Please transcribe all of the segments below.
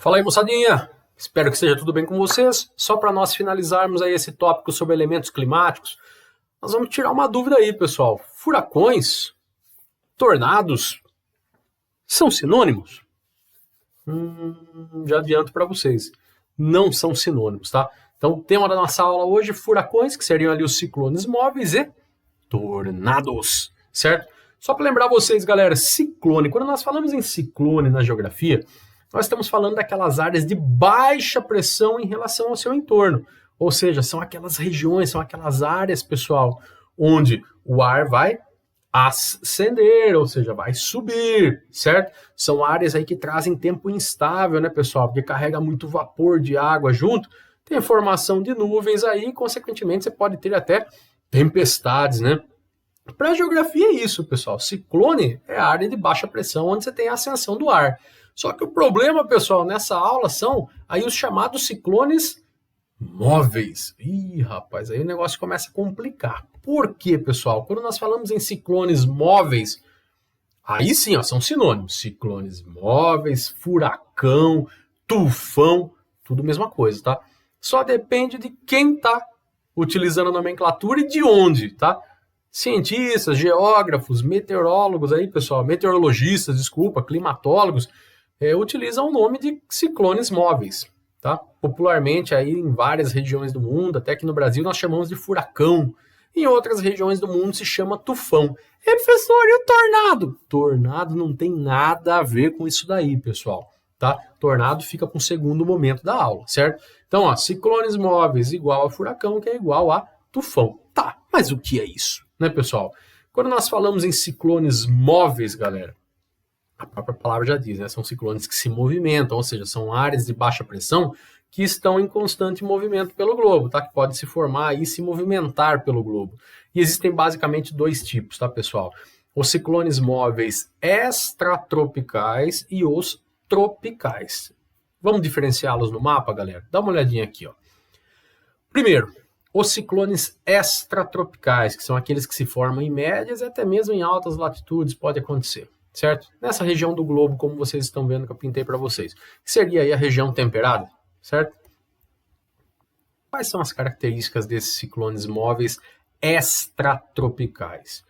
Fala aí, moçadinha! Espero que esteja tudo bem com vocês. Só para nós finalizarmos aí esse tópico sobre elementos climáticos, nós vamos tirar uma dúvida aí, pessoal. Furacões, tornados, são sinônimos? Já adianto para vocês, não são sinônimos, tá? Então, o tema da nossa aula hoje, furacões, que seriam ali os ciclones móveis e tornados, certo? Só para lembrar vocês, galera, ciclone, quando nós falamos em ciclone na geografia, nós estamos falando daquelas áreas de baixa pressão em relação ao seu entorno. Ou seja, são aquelas regiões, são aquelas áreas, pessoal, onde o ar vai ascender, ou seja, vai subir, certo? São áreas aí que trazem tempo instável, né, pessoal? Porque carrega muito vapor de água junto, tem formação de nuvens aí, e, consequentemente, você pode ter até tempestades, né? Para a geografia é isso, pessoal. Ciclone é a área de baixa pressão onde você tem a ascensão do ar. Só que o problema, pessoal, nessa aula são aí os chamados ciclones móveis. Ih, rapaz, aí o negócio começa a complicar. Por quê, pessoal? Quando nós falamos em ciclones móveis, aí sim, ó, são sinônimos. Ciclones móveis, furacão, tufão, tudo a mesma coisa, tá? Só depende de quem tá utilizando a nomenclatura e de onde, tá? Cientistas, geógrafos, meteorólogos aí, pessoal, meteorologistas, desculpa, climatólogos, utilizam o nome de ciclones móveis, tá? Popularmente aí em várias regiões do mundo, até aqui no Brasil nós chamamos de furacão. Em outras regiões do mundo se chama tufão. E professor, e o tornado? Tornado não tem nada a ver com isso daí, pessoal, tá? Tornado fica para o segundo momento da aula, certo? Então, ó, ciclones móveis igual a furacão, que é igual a tufão. Tá, mas o que é isso, né, pessoal? Quando nós falamos em ciclones móveis, galera, a própria palavra já diz, né? São ciclones que se movimentam, ou seja, são áreas de baixa pressão que estão em constante movimento pelo globo, tá? Que pode se formar e se movimentar pelo globo. E existem basicamente dois tipos, tá, pessoal? Os ciclones móveis extratropicais e os tropicais. Vamos diferenciá-los no mapa, galera? Dá uma olhadinha aqui, ó. Primeiro, os ciclones extratropicais, que são aqueles que se formam em médias e até mesmo em altas latitudes, pode acontecer. Certo? Nessa região do globo, como vocês estão vendo que eu pintei para vocês, que seria aí a região temperada, certo? Quais são as características desses ciclones móveis extratropicais?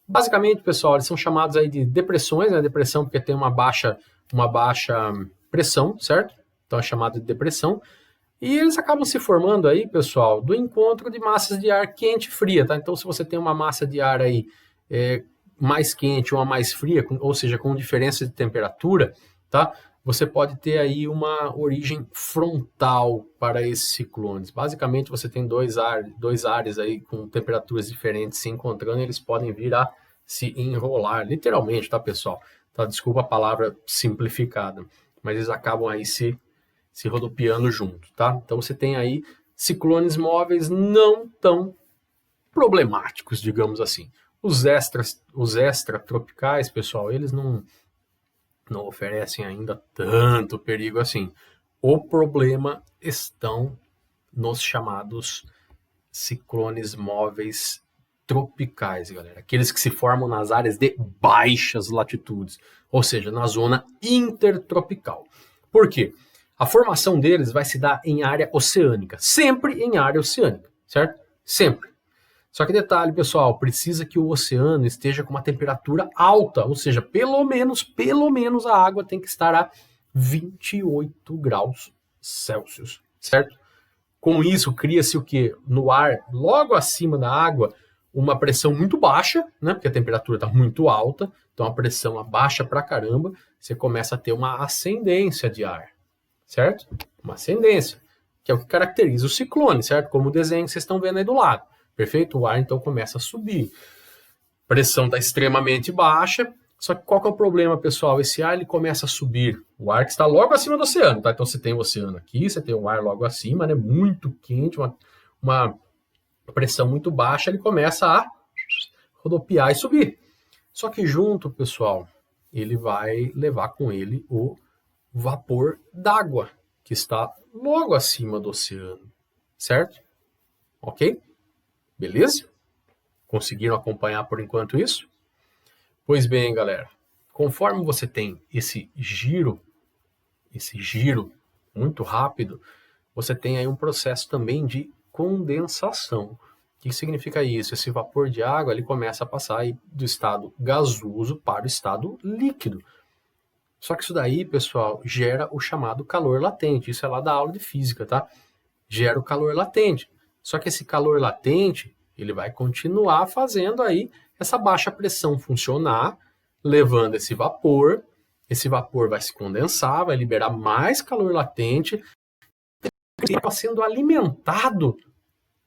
Basicamente, pessoal, eles são chamados aí de depressões, né? Depressão porque tem uma baixa pressão, certo? Então é chamado de depressão. E eles acabam se formando aí, pessoal, do encontro de massas de ar quente e fria, tá? Então, se você tem uma massa de ar aí mais quente ou uma mais fria, ou seja, com diferença de temperatura, tá? Você pode ter aí uma origem frontal para esses ciclones. Basicamente, você tem dois ares aí com temperaturas diferentes se encontrando, e eles podem vir a se enrolar, literalmente, tá, pessoal? Tá? Desculpa a palavra simplificada, mas eles acabam aí se rodopiando junto, tá? Então, você tem aí ciclones móveis não tão problemáticos, digamos assim. Os extratropicais, pessoal, eles não oferecem ainda tanto perigo assim. O problema estão nos chamados ciclones móveis tropicais, galera. Aqueles que se formam nas áreas de baixas latitudes, ou seja, na zona intertropical. Por quê? A formação deles vai se dar em área oceânica, sempre em área oceânica, certo? Sempre. Só que detalhe, pessoal, precisa que o oceano esteja com uma temperatura alta, ou seja, pelo menos a água tem que estar a 28 graus Celsius, certo? Com isso, cria-se o quê? No ar, logo acima da água, uma pressão muito baixa, né? Porque a temperatura está muito alta, então a pressão abaixa pra caramba, você começa a ter uma ascendência de ar, certo? Uma ascendência, que é o que caracteriza o ciclone, certo? Como o desenho que vocês estão vendo aí do lado. Perfeito? O ar então começa a subir. A pressão está extremamente baixa. Só que qual que é o problema, pessoal? Esse ar ele começa a subir. O ar que está logo acima do oceano, tá? Então você tem o oceano aqui, você tem o ar logo acima, né? Muito quente, uma pressão muito baixa, ele começa a rodopiar e subir. Só que junto, pessoal, ele vai levar com ele o vapor d'água, que está logo acima do oceano, certo? Ok? Beleza? Conseguiram acompanhar por enquanto isso? Pois bem, galera, conforme você tem esse giro muito rápido, você tem aí um processo também de condensação. O que significa isso? Esse vapor de água ele começa a passar aí do estado gasoso para o estado líquido. Só que isso daí, pessoal, gera o chamado calor latente. Isso é lá da aula de física, tá? Gera o calor latente. Só que esse calor latente, ele vai continuar fazendo aí essa baixa pressão funcionar, levando esse vapor vai se condensar, vai liberar mais calor latente, e está sendo alimentado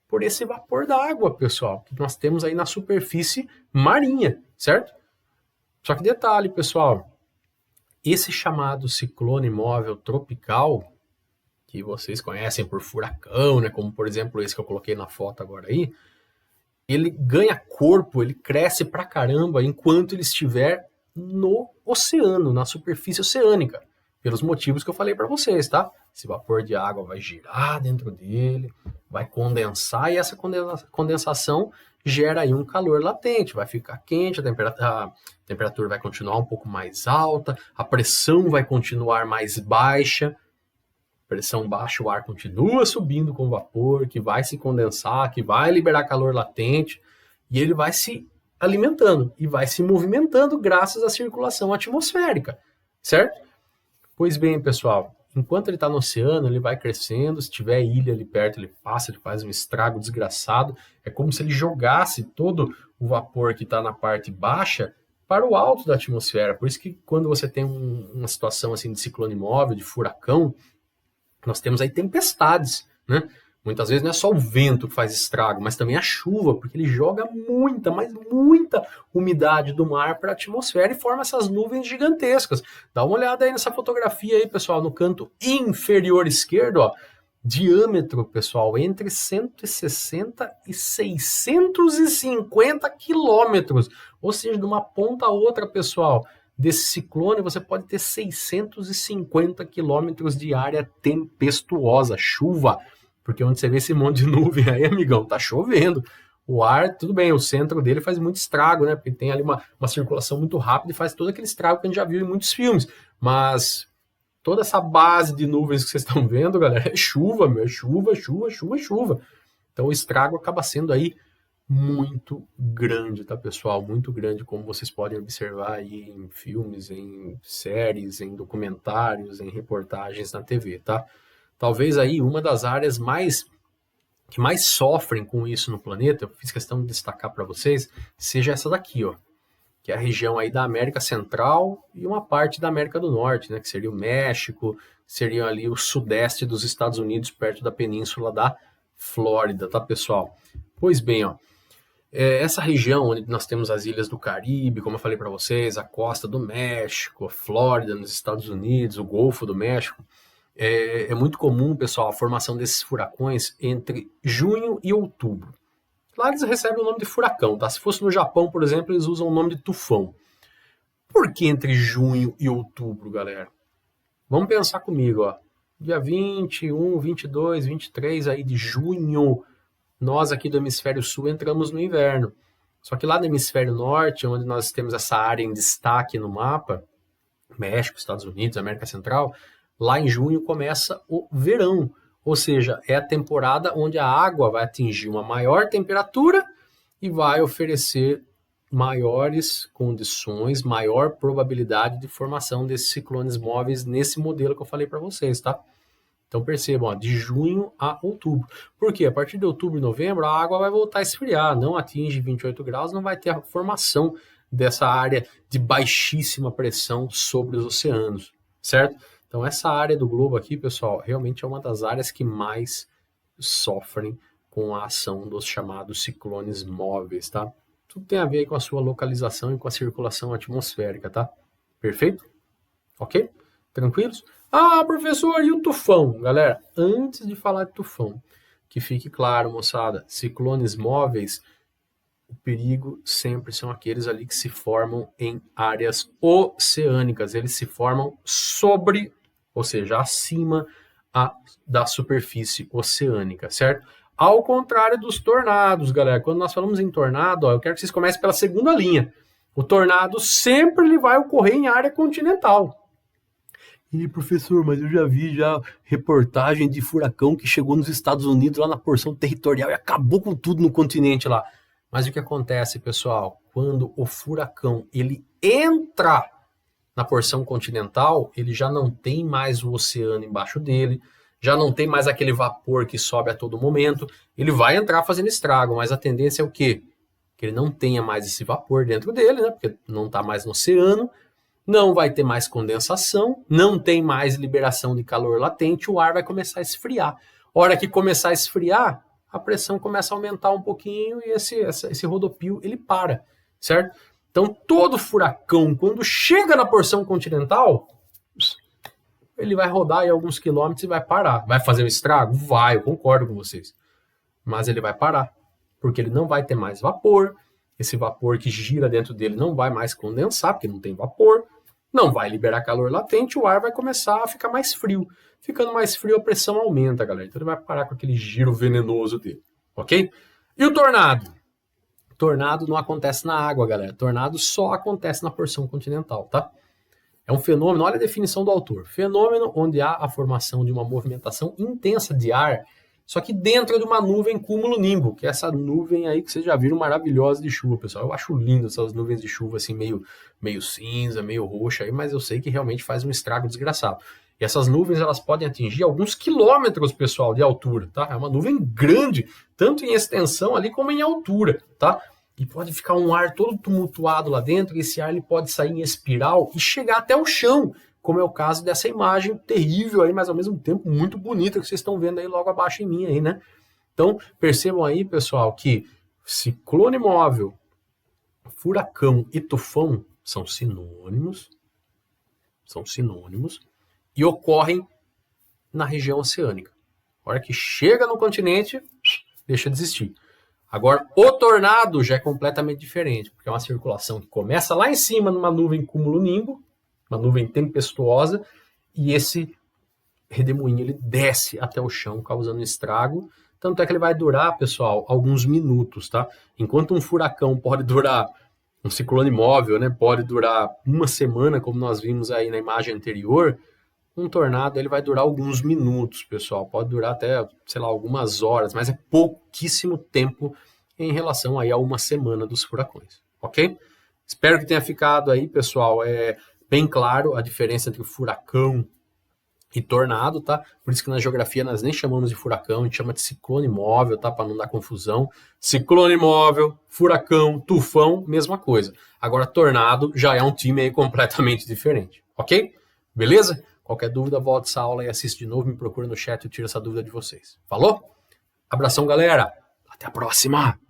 por esse vapor da água, pessoal, que nós temos aí na superfície marinha, certo? Só que detalhe, pessoal, esse chamado ciclone móvel tropical, que vocês conhecem por furacão, né, como por exemplo esse que eu coloquei na foto agora aí, ele ganha corpo, ele cresce pra caramba enquanto ele estiver no oceano, na superfície oceânica, pelos motivos que eu falei para vocês, tá? Esse vapor de água vai girar dentro dele, vai condensar e essa condensação gera aí um calor latente, vai ficar quente, a temperatura vai continuar um pouco mais alta, a pressão vai continuar mais baixa. Pressão baixa, o ar continua subindo com vapor, que vai se condensar, que vai liberar calor latente, e ele vai se alimentando e vai se movimentando graças à circulação atmosférica, certo? Pois bem, pessoal, enquanto ele está no oceano, ele vai crescendo, se tiver ilha ali perto, ele passa, ele faz um estrago desgraçado, é como se ele jogasse todo o vapor que está na parte baixa para o alto da atmosfera. Por isso que quando você tem uma situação assim de ciclone móvel, de furacão, nós temos aí tempestades, né? Muitas vezes não é só o vento que faz estrago, mas também a chuva, porque ele joga muita, mas muita umidade do mar para a atmosfera e forma essas nuvens gigantescas. Dá uma olhada aí nessa fotografia aí, pessoal, no canto inferior esquerdo, ó. Diâmetro, pessoal, entre 160 e 650 quilômetros. Ou seja, de uma ponta a outra, pessoal, desse ciclone, você pode ter 650 quilômetros de área tempestuosa, chuva, porque onde você vê esse monte de nuvem aí, amigão, tá chovendo. O ar, tudo bem, o centro dele faz muito estrago, né? Porque tem ali uma circulação muito rápida e faz todo aquele estrago que a gente já viu em muitos filmes. Mas toda essa base de nuvens que vocês estão vendo, galera, é chuva, meu, é chuva, chuva, chuva, chuva. Então o estrago acaba sendo aí muito grande, tá, pessoal? Muito grande, como vocês podem observar aí em filmes, em séries, em documentários, em reportagens na TV, tá? Talvez aí uma das áreas que mais sofrem com isso no planeta, eu fiz questão de destacar para vocês, seja essa daqui, ó, que é a região aí da América Central e uma parte da América do Norte, né, que seria o México, seria ali o sudeste dos Estados Unidos, perto da península da Flórida, tá, pessoal? Pois bem, ó, essa região onde nós temos as ilhas do Caribe, como eu falei para vocês, a costa do México, a Flórida nos Estados Unidos, o Golfo do México, é muito comum, pessoal, a formação desses furacões entre junho e outubro. Lá eles recebem o nome de furacão, tá? Se fosse no Japão, por exemplo, eles usam o nome de tufão. Por que entre junho e outubro, galera? Vamos pensar comigo, ó. Dia 21, 22, 23 aí de junho, nós aqui do hemisfério sul entramos no inverno. Só que lá no hemisfério norte, onde nós temos essa área em destaque no mapa, México, Estados Unidos, América Central, lá em junho começa o verão. Ou seja, é a temporada onde a água vai atingir uma maior temperatura e vai oferecer maiores condições, maior probabilidade de formação desses ciclones móveis nesse modelo que eu falei para vocês, tá? Então percebam, ó, de junho a outubro. Por quê? A partir de outubro e novembro, a água vai voltar a esfriar, não atinge 28 graus, não vai ter a formação dessa área de baixíssima pressão sobre os oceanos, certo? Então essa área do globo aqui, pessoal, realmente é uma das áreas que mais sofrem com a ação dos chamados ciclones móveis, tá? Tudo tem a ver com a sua localização e com a circulação atmosférica, tá? Perfeito? Ok? Tranquilos? Ah, professor, e o tufão? Galera, antes de falar de tufão, que fique claro, moçada, ciclones móveis, o perigo sempre são aqueles ali que se formam em áreas oceânicas. Eles se formam sobre, ou seja, acima da superfície oceânica, certo? Ao contrário dos tornados, galera. Quando nós falamos em tornado, ó, eu quero que vocês comecem pela segunda linha. O tornado sempre ele vai ocorrer em área continental. E professor, mas eu já vi reportagem de furacão que chegou nos Estados Unidos lá na porção territorial e acabou com tudo no continente lá. Mas o que acontece, pessoal? Quando o furacão ele entra na porção continental, ele já não tem mais o oceano embaixo dele, já não tem mais aquele vapor que sobe a todo momento. Ele vai entrar fazendo estrago, mas a tendência é o quê? Que ele não tenha mais esse vapor dentro dele, né? Porque não está mais no oceano, não vai ter mais condensação, não tem mais liberação de calor latente, o ar vai começar a esfriar. Hora que começar a esfriar, a pressão começa a aumentar um pouquinho e esse rodopio ele para, certo? Então todo furacão, quando chega na porção continental, ele vai rodar aí alguns quilômetros e vai parar. Vai fazer um estrago? Vai, eu concordo com vocês. Mas ele vai parar, porque ele não vai ter mais vapor, esse vapor que gira dentro dele não vai mais condensar, porque não tem vapor, não vai liberar calor latente, o ar vai começar a ficar mais frio. Ficando mais frio, a pressão aumenta, galera. Então ele vai parar com aquele giro venenoso dele, ok? E o tornado? Tornado não acontece na água, galera. Tornado só acontece na porção continental, tá? É um fenômeno, olha a definição do autor. Fenômeno onde há a formação de uma movimentação intensa de ar, só que dentro de uma nuvem cúmulo-nimbo, que é essa nuvem aí que vocês já viram maravilhosa de chuva, pessoal. Eu acho lindo essas nuvens de chuva assim, meio cinza, meio roxa, aí, mas eu sei que realmente faz um estrago desgraçado. E essas nuvens, elas podem atingir alguns quilômetros, pessoal, de altura, tá? É uma nuvem grande, tanto em extensão ali como em altura, tá? E pode ficar um ar todo tumultuado lá dentro, e esse ar ele pode sair em espiral e chegar até o chão, como é o caso dessa imagem terrível aí, mas ao mesmo tempo muito bonita que vocês estão vendo aí logo abaixo em mim aí, né? Então, percebam aí, pessoal, que ciclone móvel, furacão e tufão são sinônimos e ocorrem na região oceânica. A hora que chega no continente, deixa de existir. Agora, o tornado já é completamente diferente, porque é uma circulação que começa lá em cima numa nuvem cúmulo-nimbo, uma nuvem tempestuosa, e esse redemoinho ele desce até o chão, causando estrago. Tanto é que ele vai durar, pessoal, alguns minutos, tá? Enquanto um furacão pode durar, um ciclone móvel, né, pode durar uma semana, como nós vimos aí na imagem anterior, um tornado ele vai durar alguns minutos, pessoal. Pode durar até, sei lá, algumas horas, mas é pouquíssimo tempo em relação aí a uma semana dos furacões, ok? Espero que tenha ficado aí, pessoal, bem claro a diferença entre furacão e tornado, tá? Por isso que na geografia nós nem chamamos de furacão, a gente chama de ciclone móvel, tá? Para não dar confusão. Ciclone móvel, furacão, tufão, mesma coisa. Agora, tornado já é um time aí completamente diferente, ok? Beleza? Qualquer dúvida, volta essa aula e assiste de novo, me procura no chat e eu tiro essa dúvida de vocês. Falou? Abração, galera! Até a próxima!